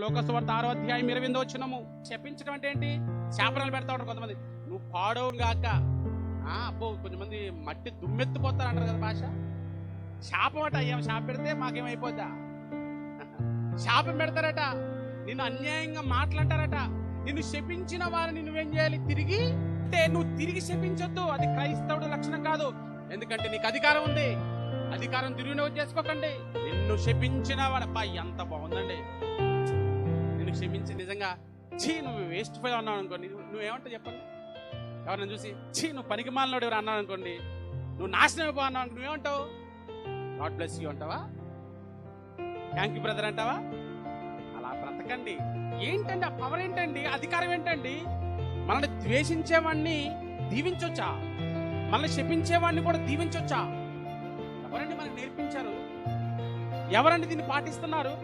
లోకాసు వార్త 6వ అధ్యాయం 28వ వచనము. శపించడం అంటే ఏంటి? శాపనాలు పెడతా ఉంటారు కొంతమంది. నువ్వు పాడవు గాక. అబ్బో కొంతమంది మట్టి దుమ్మెత్తిపోతారు అంటారు కదా భాష. శాపం అట. ఏం శాపం పెడితే మాకేమైపోద్దా? శాపం పెడతారట. నిన్ను అన్యాయంగా మాట్లాడతారట. నిన్ను శపించిన వారిని నువ్వేం చేయాలి? తిరిగి అంటే నువ్వు తిరిగి శపించొద్దు. అది క్రైస్తవుడు లక్షణం కాదు. ఎందుకంటే నీకు అధికారం ఉంది. అధికారం దుర్వినియోగం చేసుకోకండి. నిన్ను శపించిన వాడు ఎంత బాగుందండి. నిన్ను క్షమించి నిజంగా నువ్వు వేస్ట్ ఫెయిల్ అన్నావు అనుకోండి, నువ్వేమంటావు చెప్పండి? ఎవరైనా చూసి నువ్వు పనికి మాలినోడు ఎవరు అన్నావు అనుకోండి, నువ్వు నాశనం అయిపోన్నావు అనుకో, నువ్వేమంటావు? గాడ్ బ్లెస్ యూ అంటావా? థ్యాంక్ యూ బ్రదర్ అంటావా? అలా బ్రతకండి. ఏంటండి ఆ పవర్? ఏంటండి అధికారం? ఏంటండి? మనల్ని ద్వేషించేవాడిని దీవించొచ్చా? మనల్ని శపించేవాడిని కూడా దీవించొచ్చా? ఎవరండి మనకు నేర్పించారు? ఎవరండి దీన్ని పాటిస్తున్నారు?